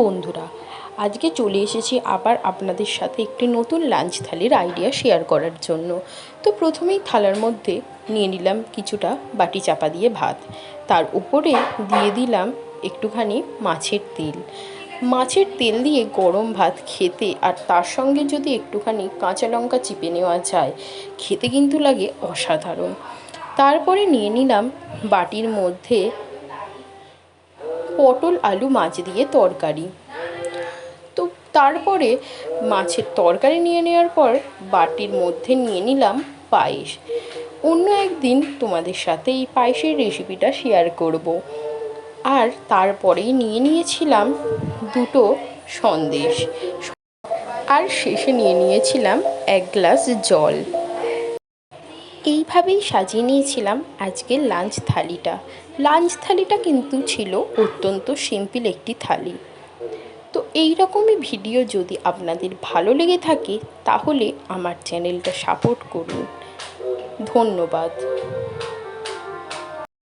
বন্ধুরা, আজকে চলে এসেছি আবার আপনাদের সাথে একটি নতুন লাঞ্চ থালির আইডিয়া শেয়ার করার জন্য। তো প্রথমেই থালার মধ্যে নিয়ে নিলাম কিছুটা বাটি চাপা দিয়ে ভাত, তার উপরে দিয়ে দিলাম একটুখানি মাছের তেল। মাছের তেল দিয়ে গরম ভাত খেতে আর তার সঙ্গে যদি একটুখানি কাঁচা লঙ্কা চিপে নেওয়া যায়, খেতে কিন্তু লাগে অসাধারণ। তারপরে নিয়ে নিলাম বাটির মধ্যে পটল আলু মাছ দিয়ে তরকারি। তো তারপরে মাছের তরকারি নিয়ে নেওয়ার পর বাটির মধ্যে নিয়ে নিলাম পায়েস। অন্য একদিন তোমাদের সাথে এই পায়েসের রেসিপিটা শেয়ার করব। আর তারপরেই নিয়ে নিয়েছিলাম দুটো সন্দেশ, আর শেষে নিয়ে নিয়েছিলাম এক গ্লাস জল। এইভাবেই সাজিয়ে নিয়েছিলাম আজকের লাঞ্চ থালিটা কিন্তু ছিল অত্যন্ত সিম্পল একটি থালি। তো এই রকমই ভিডিও যদি আপনাদের ভালো লেগে থাকে তাহলে আমার চ্যানেলটা সাপোর্ট করুন। ধন্যবাদ।